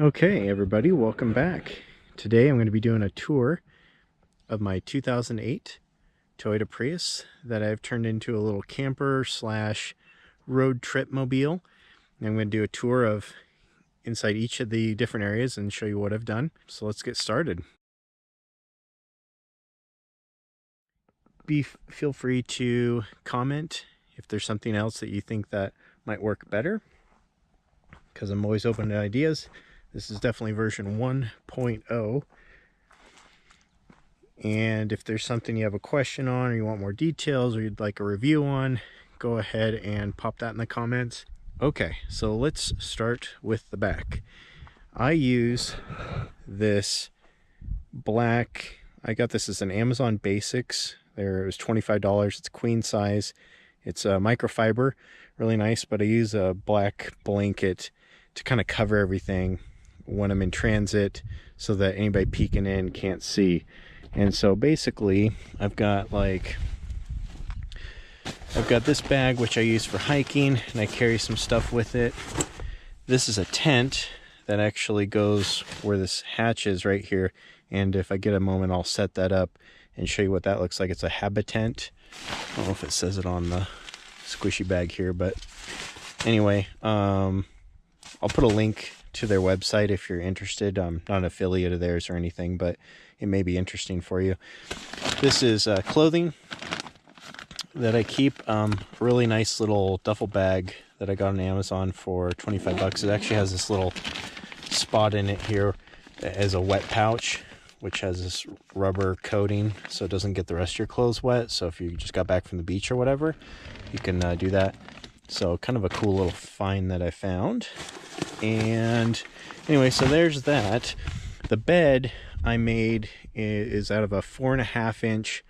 Okay, everybody, welcome back. Today I'm going to be doing a tour of my 2008 Toyota Prius that I've turned into a little camper slash road trip mobile. And I'm going to do a tour of inside each of the different areas and show you what I've done. So let's get started. Feel free to comment if there's something else that you think that might work better, because I'm always open to ideas. This is definitely version 1.0. And if there's something you have a question on, or you want more details, or you'd like a review on, go ahead and pop that in the comments. Okay, so let's start with the back. I use this black, I got this as an Amazon Basics. It was $25. It's queen size. It's a microfiber, really nice, but I use a black blanket to kind of cover everything when I'm in transit so that anybody peeking in can't see. And so basically I've got this bag which I use for hiking, and I carry some stuff with it. This is a tent that actually goes where this hatch is right here, and if I get a moment I'll set that up and show you what that looks like. It's a Habitent. I don't know if it says it on the squishy bag here, but anyway, I'll put a link to their website if you're interested. I'm not an affiliate of theirs or anything, but it may be interesting for you. This is clothing that I keep. Really nice little duffel bag that I got on Amazon for 25 bucks. It actually has this little spot in it here as a wet pouch, which has this rubber coating so it doesn't get the rest of your clothes wet. So if you just got back from the beach or whatever, you can do that. So kind of a cool little find that I found. And anyway, so there's that. The bed I made is out of a 4.5 inch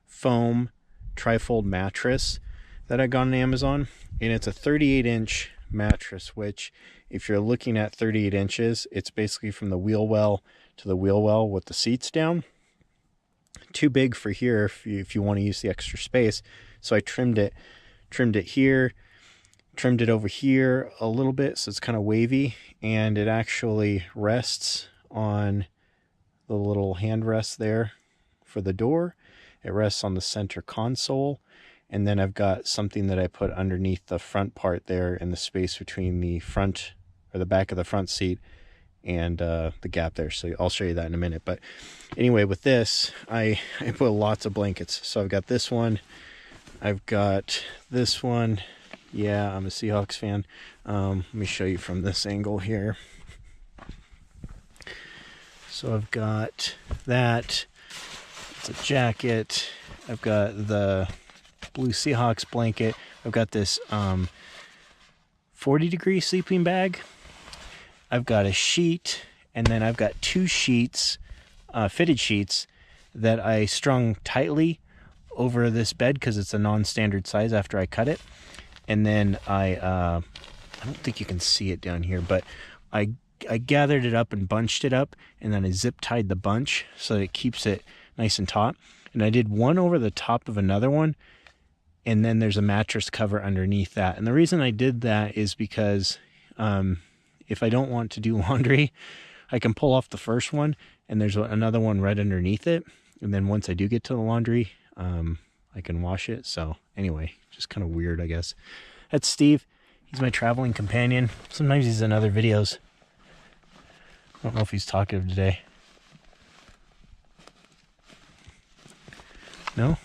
foam trifold mattress that I got on Amazon, and it's a 38 inch mattress, which if you're looking at 38 inches, it's basically from the wheel well to the wheel well with the seats down. Too big for here if you want to use the extra space. So I trimmed it here, trimmed it over here a little bit so it's kind of wavy, and it actually rests on the little hand rest there for the door. It rests on the center console, and then I've got something that I put underneath the front part there in the space between the front or the back of the front seat and the gap there. So I'll show you that in a minute. But anyway, with this I put lots of blankets. So I've got this one, I've got this one. Yeah, I'm a Seahawks fan. Let me show you from this angle here. So I've got that. It's a jacket. I've got the blue Seahawks blanket. I've got this 40-degree sleeping bag. I've got a sheet, and then I've got two sheets, fitted sheets, that I strung tightly over this bed because it's a non-standard size after I cut it. And then I don't think you can see it down here, but I gathered it up and bunched it up, and then I zip tied the bunch so that it keeps it nice and taut. And I did one over the top of another one, and then there's a mattress cover underneath that. And the reason I did that is because if I don't want to do laundry, I can pull off the first one, and there's another one right underneath it. And then once I do get to the laundry, I can wash it. So anyway, just kind of weird, I guess. That's Steve. He's my traveling companion. Sometimes he's in other videos. I don't know if he's talkative today. No?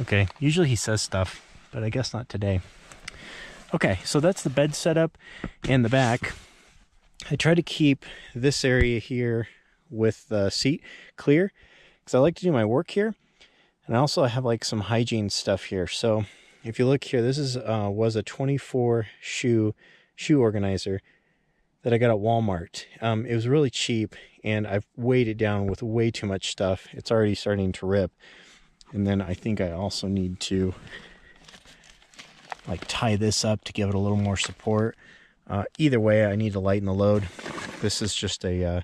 Okay, usually he says stuff, but I guess not today. Okay, so that's the bed setup and the back. I try to keep this area here with the seat clear because I like to do my work here. And I also have like some hygiene stuff here. So if you look here, this is was a 24 shoe organizer that I got at Walmart. It was really cheap, and I've weighed it down with way too much stuff. It's already starting to rip. And then I think I also need to like tie this up to give it a little more support. Either way, I need to lighten the load. This is just a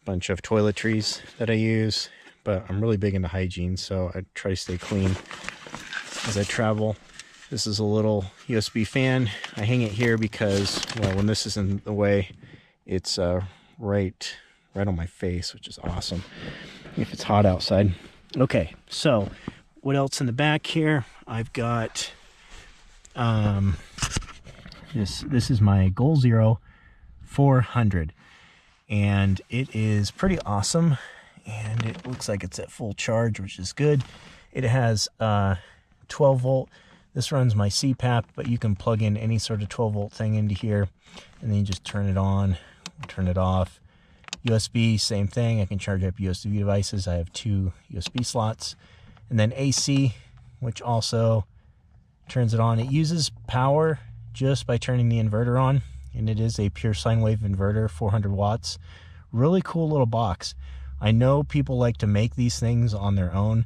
bunch of toiletries that I use, but I'm really big into hygiene, so I try to stay clean as I travel. This is a little USB fan. I hang it here because, well, when this is in the way, it's right on my face, which is awesome if it's hot outside. Okay, so what else in the back here? I've got this is my Goal Zero 400, and it is pretty awesome, and it looks like it's at full charge, which is good. It has 12 volt. This runs my CPAP, but you can plug in any sort of 12 volt thing into here, and then you just turn it on, turn it off. USB, same thing. I can charge up USB devices. I have 2 USB slots. And then AC, which also turns it on. It uses power just by turning the inverter on, and it is a pure sine wave inverter, 400 watts. Really cool little box. I know people like to make these things on their own,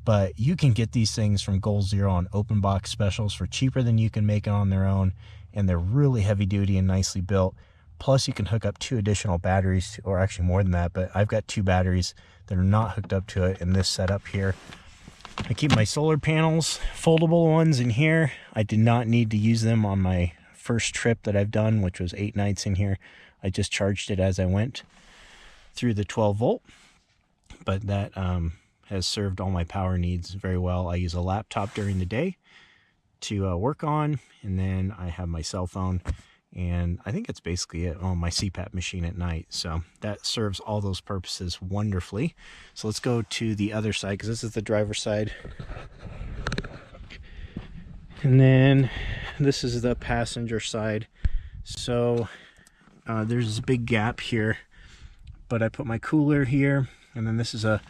but you can get these things from Goal Zero on open box specials for cheaper than you can make it on their own, and they're really heavy duty and nicely built. Plus you can hook up 2 additional batteries, or actually more than that, but I've got 2 batteries that are not hooked up to it in this setup here. I keep my solar panels, foldable ones, in here. I did not need to use them on my first trip that I've done, which was 8 nights in here. I just charged it as I went through the 12 volt, but that has served all my power needs very well. I use a laptop during the day to work on, and then I have my cell phone, and I think it's basically it. Oh, my CPAP machine at night. So that serves all those purposes wonderfully. So let's go to the other side, because this is the driver's side. And then this is the passenger side. So there's this big gap here, but I put my cooler here, and then this is a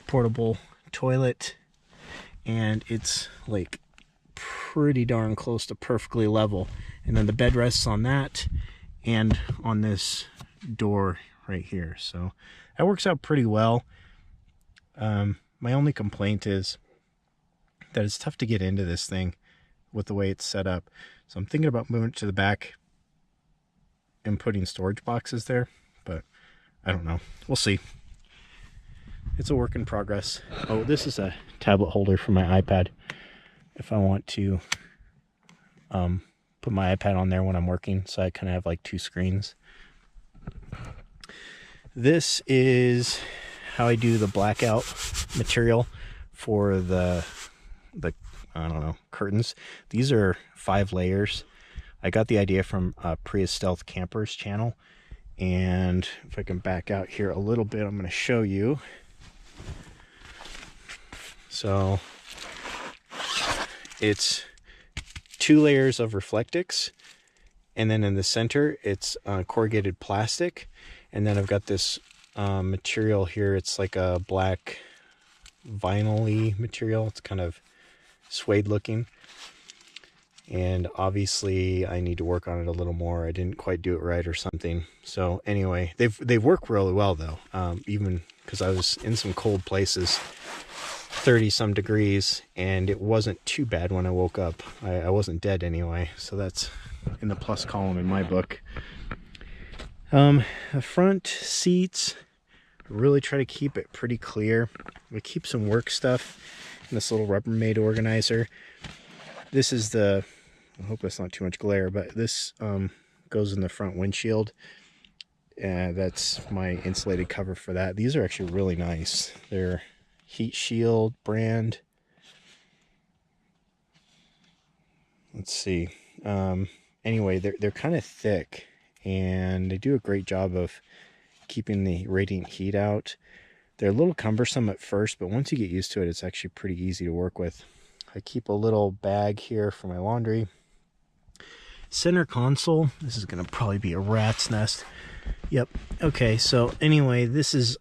portable toilet, and it's like pretty darn close to perfectly level. And then the bed rests on that and on this door right here. So that works out pretty well. My only complaint is that it's tough to get into this thing with the way it's set up. So I'm thinking about moving it to the back and putting storage boxes there, but I don't know. We'll see. It's a work in progress. Oh, this is a tablet holder for my iPad. If I want to put my iPad on there when I'm working, so I kind of have like 2 screens. This is how I do the blackout material for the I don't know, curtains. These are 5 layers. I got the idea from Prius Stealth Camper's channel, and if I can back out here a little bit, I'm going to show you. So it's 2 layers of Reflectix, and then in the center it's corrugated plastic, and then I've got this material here. It's like a black vinyl-y material. It's kind of suede looking, and obviously I need to work on it a little more. I didn't quite do it right or something. So anyway, they've worked really well though, even because I was in some cold places, 30 some degrees, and it wasn't too bad when I woke up. I wasn't dead anyway, so that's in the plus column in my book. The front seats, really try to keep it pretty clear. We keep some work stuff in this little Rubbermaid organizer. This is the, I hope that's not too much glare, but this goes in the front windshield. That's my insulated cover for that. These are actually really nice. They're Heat Shield brand. Let's see. Anyway, they're kind of thick, and they do a great job of keeping the radiant heat out. They're a little cumbersome at first, but once you get used to it, it's actually pretty easy to work with. I keep a little bag here for my laundry. Center console. This is going to probably be a rat's nest. Yep. Okay, so anyway, this is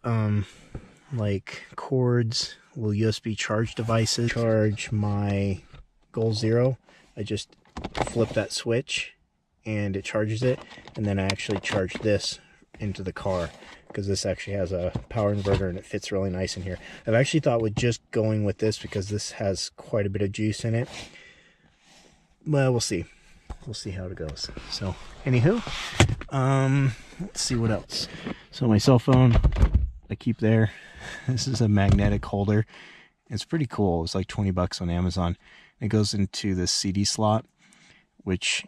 like cords, little USB charge devices. Charge my Goal Zero. I just flip that switch and it charges it, and then I actually charge this into the car, because this actually has a power inverter and it fits really nice in here. I've actually thought with just going with this, because this has quite a bit of juice in it. Well, we'll see. We'll see how it goes. So anywho, let's see what else. So my cell phone I keep there. This is a magnetic holder. It's pretty cool. It's like 20 bucks on Amazon. It goes into the CD slot, which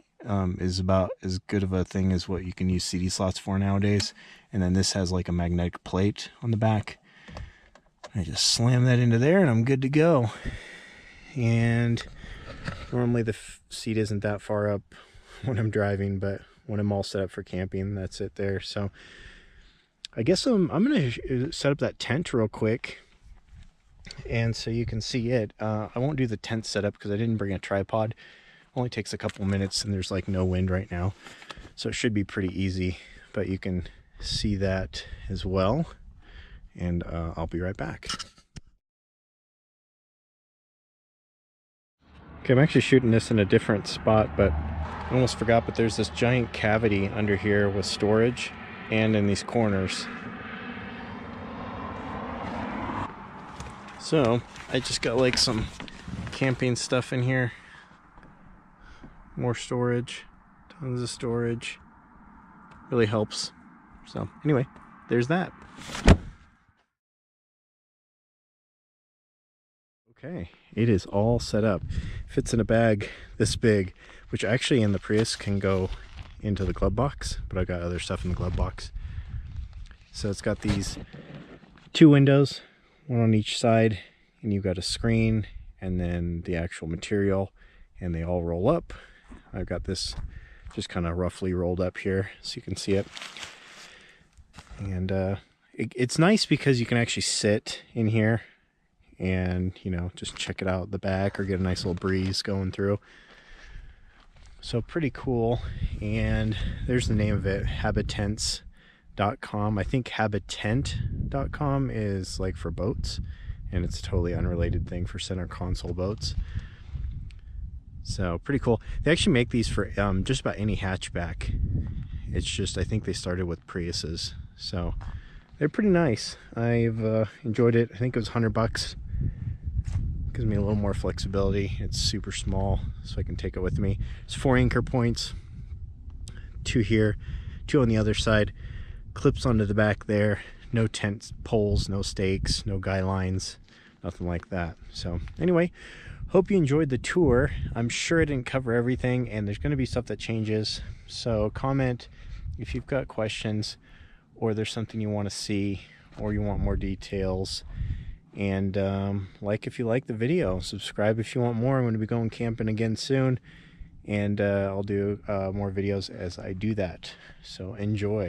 is about as good of a thing as what you can use CD slots for nowadays. And then this has like a magnetic plate on the back. I just slam that into there and I'm good to go. And normally the seat isn't that far up when I'm driving, but when I'm all set up for camping, that's it there. So I guess I'm going to set up that tent real quick, and so you can see it. I won't do the tent setup because I didn't bring a tripod. It only takes a couple minutes and there's like no wind right now, so it should be pretty easy, but you can see that as well. And I'll be right back. Okay, I'm actually shooting this in a different spot, but I almost forgot, but there's this giant cavity under here with storage and in these corners. So I just got like some camping stuff in here. More storage, tons of storage. Really helps. So anyway, there's that. Okay, it is all set up. Fits in a bag this big, which actually in the Prius can go into the glove box, but I've got other stuff in the glove box. So it's got these 2 windows, one on each side, and you've got a screen and then the actual material, and they all roll up. I've got this just kind of roughly rolled up here so you can see it. And it's nice because you can actually sit in here and, you know, just check it out the back or get a nice little breeze going through. So pretty cool. And there's the name of it, habitants.com. I think habitant.com is like for boats, and it's a totally unrelated thing for center console boats. So pretty cool. They actually make these for just about any hatchback. It's just, I think they started with Priuses, so they're pretty nice. I've enjoyed it. I think it was 100 bucks. Gives me a little more flexibility. It's super small, so I can take it with me. It's 4 anchor points, 2 here, 2 on the other side, clips onto the back there. No tent poles, no stakes, no guy lines, nothing like that. So anyway, hope you enjoyed the tour. I'm sure I didn't cover everything, and there's going to be stuff that changes. So comment if you've got questions, or there's something you want to see, or you want more details. And like if you like the video, subscribe if you want more. I'm going to be going camping again soon, and I'll do more videos as I do that. So enjoy.